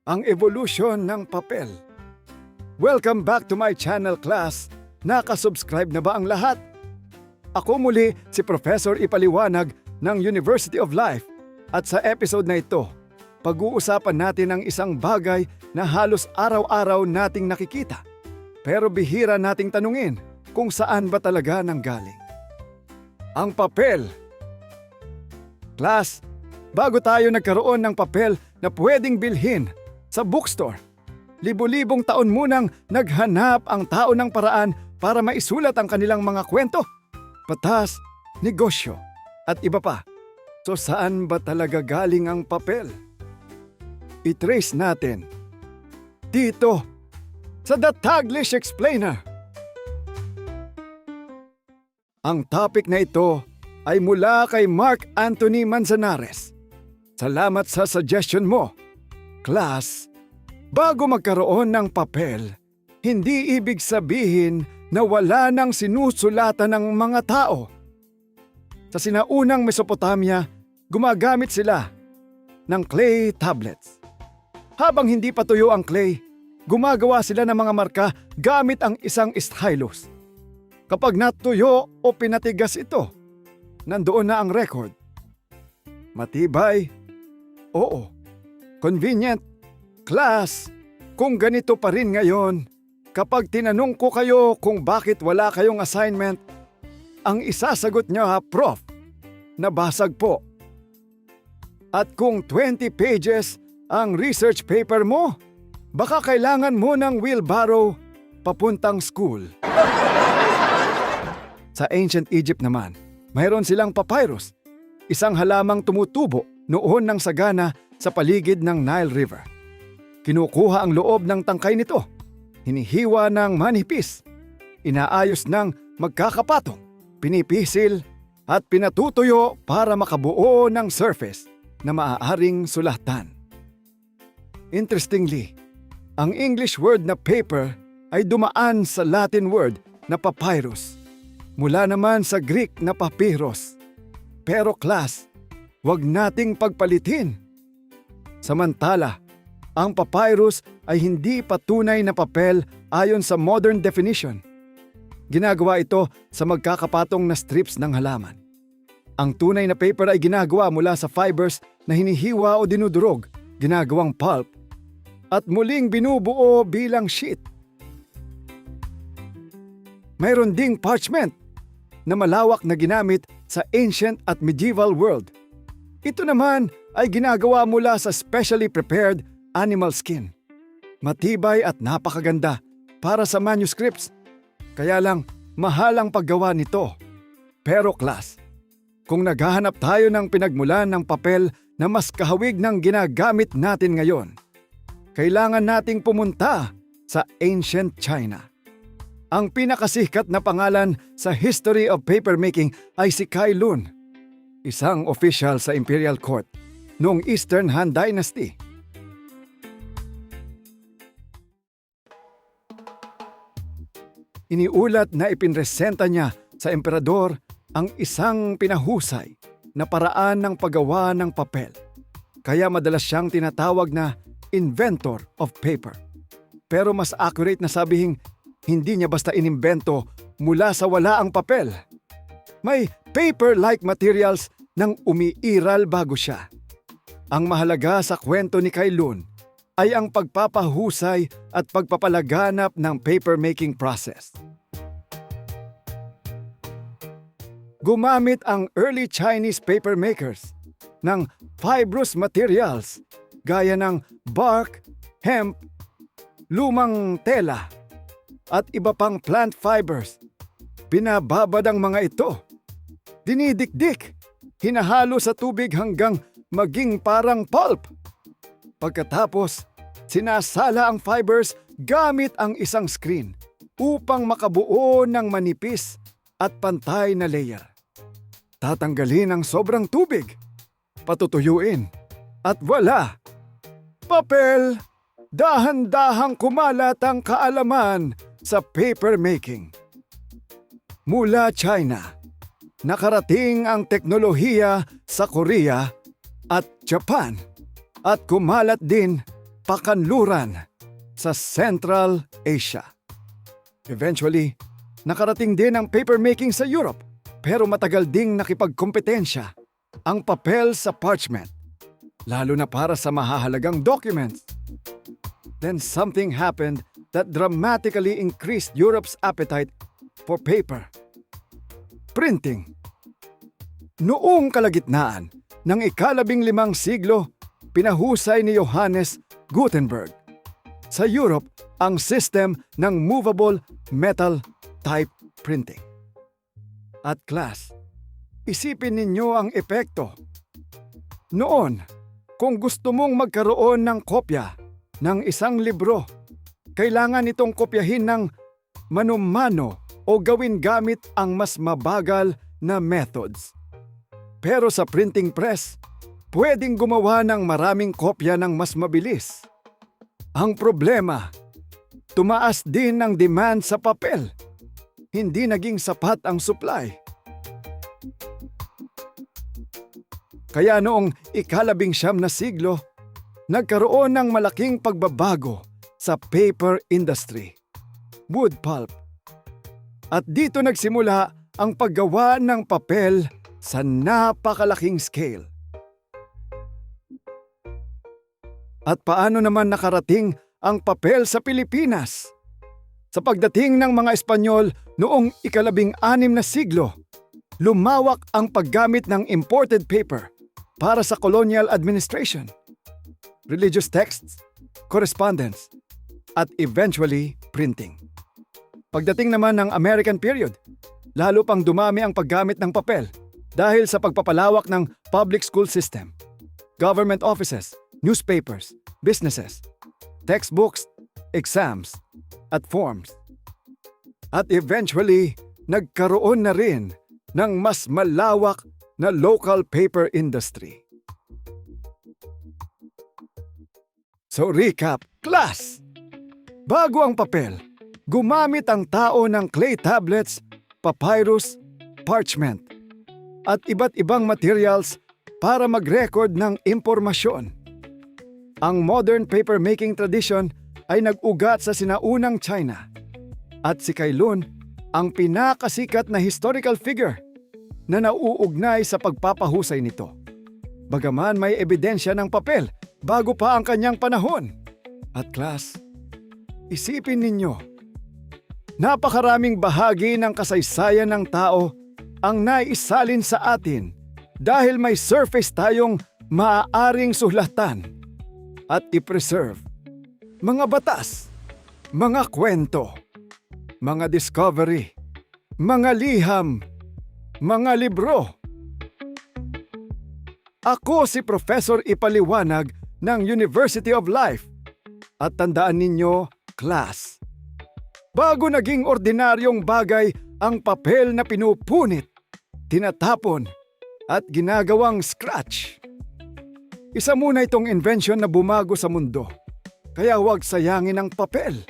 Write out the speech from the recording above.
ang evolusyon ng papel. Welcome back to my channel, class. Nakasubscribe na ba ang lahat? Ako muli si Professor Ipaliwanag ng University of Life at sa episode na ito, pag-uusapan natin ang isang bagay na halos araw-araw nating nakikita. Pero bihira nating tanungin kung saan ba talaga nanggaling. Ang papel. Class, bago tayo nagkaroon ng papel na pwedeng bilhin sa bookstore, libo-libong taon munang naghanap ang tao ng paraan para maisulat ang kanilang mga kwento, patas, negosyo, at iba pa. So saan ba talaga galing ang papel? I-trace natin dito sa The Taglish Explainer. Ang topic na ito ay mula kay Mark Anthony Manzanares. Salamat sa suggestion mo. Class, bago magkaroon ng papel, hindi ibig sabihin na wala nang sinusulatan ng mga tao. Sa sinaunang Mesopotamia, gumagamit sila ng clay tablets. Habang hindi pa tuyo ang clay, gumagawa sila ng mga marka gamit ang isang stylus. Kapag natuyo o pinatigas ito, nandoon na ang record. Matibay? Oo. Convenient. Class, kung ganito pa rin ngayon, kapag tinanong ko kayo kung bakit wala kayong assignment, ang isasagot niyo, Prof, nabasag po. At kung 20 pages ang research paper mo, baka kailangan mo ng wheelbarrow papuntang school. Sa ancient Egypt naman, mayroon silang papyrus, isang halamang tumutubo noon ng sagana sa paligid ng Nile River. Kinukuha ang loob ng tangkay nito, hinihiwa ng manipis, inaayos ng magkakapatong, pinipisil at pinatutuyo para makabuo ng surface na maaaring sulatan. Interestingly, ang English word na paper ay dumaan sa Latin word na papyrus, mula naman sa Greek na papyrus. Pero class, wag nating pagpalitin. Samantala, ang papyrus ay hindi patunay na papel ayon sa modern definition. Ginagawa ito sa magkakapatong na strips ng halaman. Ang tunay na paper ay ginagawa mula sa fibers na hinihiwa o dinudurog, ginagawang pulp, at muling binubuo bilang sheet. Mayroon ding parchment na malawak na ginamit sa ancient at medieval world. Ito naman ay ginagawa mula sa specially prepared animal skin. Matibay at napakaganda para sa manuscripts. Kaya lang mahal ang paggawa nito. Pero class, kung naghahanap tayo ng pinagmulan ng papel na mas kahawig ng ginagamit natin ngayon, kailangan nating pumunta sa ancient China. Ang pinakasikat na pangalan sa history of papermaking ay si Kai Lun, isang official sa Imperial Court noong Eastern Han Dynasty. Iniulat na ipinresenta niya sa emperador ang isang pinahusay na paraan ng paggawa ng papel. Kaya madalas siyang tinatawag na inventor of paper. Pero mas accurate na sabihin, hindi niya basta inimbento mula sa wala ang papel. May paper-like materials nang umiiral bago siya. Ang mahalaga sa kwento ni Kai Lun ay ang pagpapahusay at pagpapalaganap ng paper-making process. Gumamit ang early Chinese paper makers ng fibrous materials gaya ng bark, hemp, lumang tela, at iba pang plant fibers. Binababad ang mga ito. Dinidikdik, hinahalo sa tubig hanggang maging parang pulp. Pagkatapos, sinasala ang fibers gamit ang isang screen upang makabuo ng manipis at pantay na layer. Tatanggalin ang sobrang tubig, patutuyuin, at wala! Papel! Dahan-dahang kumalat ang kaalaman sa paper making. Mula China, nakarating ang teknolohiya sa Korea at Japan at kumalat din pakanluran sa Central Asia. Eventually, nakarating din ang papermaking sa Europe, pero matagal ding nakipagkompetensya ang papel sa parchment, lalo na para sa mahahalagang documents. Then something happened that dramatically increased Europe's appetite for paper. Printing. Noong kalagitnaan ng ika-15 siglo, pinahusay ni Johannes Gutenberg sa Europe ang system ng movable metal type printing. At class, isipin ninyo ang epekto. Noon, kung gusto mong magkaroon ng kopya ng isang libro, kailangan itong kopyahin ng mano-mano o gawin gamit ang mas mabagal na methods. Pero sa printing press, pwedeng gumawa ng maraming kopya ng mas mabilis. Ang problema, tumaas din ang demand sa papel. Hindi naging sapat ang supply. Kaya noong ika-19 na siglo, nagkaroon ng malaking pagbabago sa paper industry, wood pulp. At dito nagsimula ang paggawa ng papel sa napakalaking scale. At paano naman nakarating ang papel sa Pilipinas? Sa pagdating ng mga Espanyol noong ika-16 na siglo, lumawak ang paggamit ng imported paper para sa colonial administration, religious texts, correspondence, at eventually printing. Pagdating naman ng American period, lalo pang dumami ang paggamit ng papel dahil sa pagpapalawak ng public school system, government offices, newspapers, businesses, textbooks, exams, at forms. At eventually, nagkaroon na rin ng mas malawak na local paper industry. So recap, class! Bago ang papel, gumamit ang tao ng clay tablets, papyrus, parchment, at iba't ibang materials para mag-record ng impormasyon. Ang modern papermaking tradition ay nag-ugat sa sinaunang China, at si Kai Lun ang pinakasikat na historical figure na nauugnay sa pagpapahusay nito. Bagaman may ebidensya ng papel bago pa ang kanyang panahon. At class, isipin ninyo, napakaraming bahagi ng kasaysayan ng tao ang naisalin sa atin dahil may surface tayong maaaring suhlatan at i-preserve. Mga batas, mga kwento, mga discovery, mga liham, mga libro. Ako si Professor Ipaliwanag ng University of Life. At tandaan ninyo, class, bago naging ordinaryong bagay ang papel na pinupunit, tinatapon, at ginagawang scratch. Isa muna itong invention na bumago sa mundo. Kaya huwag sayangin ang papel.